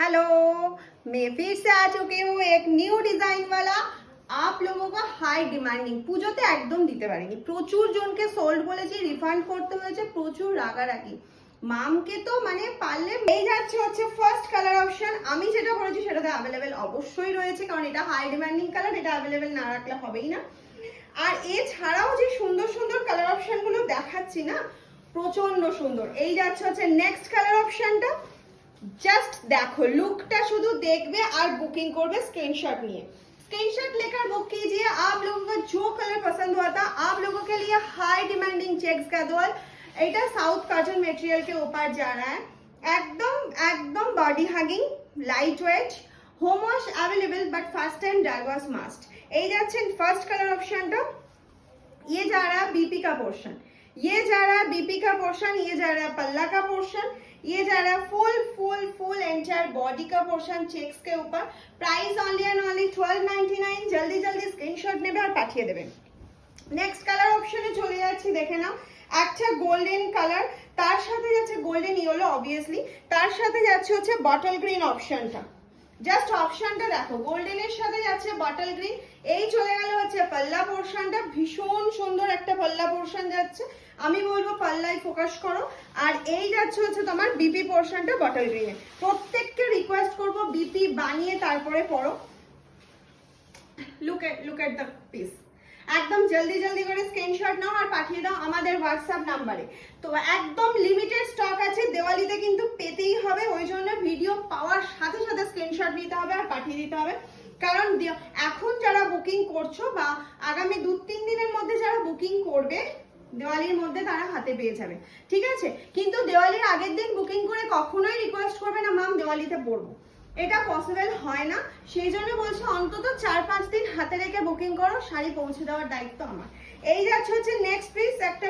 Hello, मैं फिर से आ चुकी हूँ एक न्यू डिजाइन वाला आप लोगों का হাই ডিমান্ডিং। পুজোতে একদম দিতে পারিনি, প্রচুর জনকে সোল্ড বলেছি, রিফান্ড করতে হয়েছে, প্রচুর রাগারাগি। মামকে তো মানে পারলে এই যাচ্ছে হচ্ছে ফার্স্ট কালার অপশন। আমি যেটা বলেছি সেটাতে অ্যাভেলেবেল অবশ্যই রয়েছে, কারণ এটা হাই ডিমান্ডিং কালার, এটা অ্যাভেলেবেল না রাখলে হবেই না। আর এছাড়াও যে সুন্দর সুন্দর কালার অপশন গুলো দেখাচ্ছি না, প্রচন্ড সুন্দর। এই যাচ্ছে হচ্ছে নেক্সট কালার অপশনটা। जस्ट देखो लुकटा शुद्ध देखबे और बुकिंग करबे स्क्रीनशॉट लिए। स्क्रीनशॉट लेकर बुक कीजिए। आप लोगों को जो कलर पसंद हुआ था, आप लोगों के लिए हाई डिमांडिंग चेक्स का दोल, এটা সাউথ কটন মেটেরিয়াল के ऊपर जा रहा है। एकदम एकदम body hugging, light weight, home wash available, but first time dry wash must. এই যাচ্ছেন ফার্স্ট কালার অপশনটা। ये जा रहा है बीपी का पोर्शन, ये जा रहा है बीपी का पोर्शन, ये जा रहा है पल्ला का पोर्शन, ये जा रहा है full full full entire body का पोर्शन चेक्स के ऊपर। Price only and only 1299। जल्दी जल्दी स्क्रीनशॉट নেবে আর পাঠিয়ে দেবেন। নেক্সট কালার অপশনে চলে যাচ্ছি, দেখে নাও। একটা গোল্ডেন কালার, তার সাথে যাচ্ছে গোল্ডেন ইয়েলো অবভিয়াসলি, তার সাথে যাচ্ছে হচ্ছে বটল গ্রিন অপশনটা। জাস্ট অপশনটা দেখো, গোল্ডেনের সাথে যাচ্ছে বটল গ্রিন। এই চলে গেল হচ্ছে পাল্লা পোর্শনটা, ভীষণ সুন্দর একটা পাল্লা পোর্শন যাচ্ছে। আমি বলবো পাল্লাই ফোকাস করো। আর এই যাচ্ছে হচ্ছে তোমার বিপি পোর্শনটা বটল গ্রিনে। প্রত্যেককে রিকোয়েস্ট করবো বিপি বানিয়ে তারপরে পরো। Look at the piece. একদম জলদি জলদি করে স্ক্রিনশট নাও আর পাঠিয়ে দাও আমাদের হোয়াটসঅ্যাপ নাম্বারে। তো একদম লিমিটেড স্টক আছে, দিওয়ালিতে কিন্তু পেতেই হবে, ওই জন্য ভিডিও পাওয়ার সাথে সাথে স্ক্রিনশট নিতে হবে আর পাঠিয়ে দিতে হবে। কারণ এখন যারা বুকিং করছো বা আগামী 2-3 দিনের মধ্যে যারা বুকিং করবে, দিওয়ালির মধ্যে তারা হাতে পেয়ে যাবে, ঠিক আছে? কিন্তু দিওয়ালির আগের দিন বুকিং করে কখনোই রিকোয়েস্ট করবে না মাম দিওয়ালিতে পরবো, এটা পসিবল হয় না। সেই জন্য বলছি অন্তত 4-5 দিন হাতে রেখে বুকিং করো, শাড়ি পৌঁছে দেওয়ার দায়িত্ব আমার। এই যাচ্ছে হচ্ছে নেক্সট পিস, একটা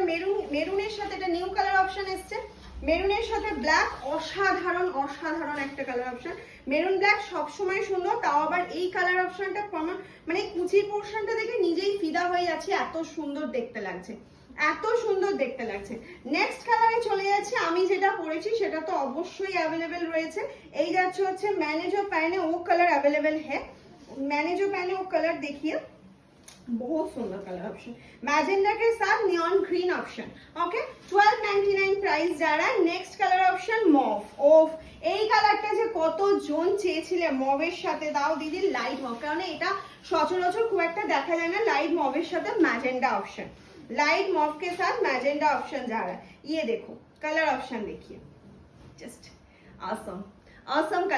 মেরুনের সাথে একটা নিউ কালার অপশন এসছে। মেরুনের সাথে ব্ল্যাক, অসাধারণ অসাধারণ একটা কালার অপশন। মেরুন ব্ল্যাক সবসময় সুন্দর, তাও আবার এই কালার অপশনটা মানে কুচির পোর্শনটা দেখে নিজেই ফিদা হয়ে যাচ্ছে, এত সুন্দর দেখতে লাগছে, এত সুন্দর দেখতে লাগছে। নেক্সট কালারে চলে যাচ্ছে, আমি যেটা পরেছি সেটা তো অবশ্যই অ্যাভেলেবেল রয়েছে। এই যাচ্ছে হচ্ছে मैंने जो पहने वो कलर अवेलेबल है, मैंने जो पहने वो कलर देखिए, बहुत सुंदर कलर ऑप्शन, मैजेंडा के साथ neon green option. Okay, 1299 price जा रहा है। Next colour option mauve. ओफ, এই কালারটা যে কত জন চেয়েছিলে মভের সাথে, দাও দিদি লাইট মভ, কারণ এটা সচরাচর খুব একটা দেখা যায় না। লাইট মভের সাথে ম্যাজেন্ডা ऑप्शन, लाइट मॉव के साथ मैजेंडा ऑप्शन जा रहा है। ये देखो कलर ऑप्शन देखिए, जस्ट ऑसम ऑसम कलर।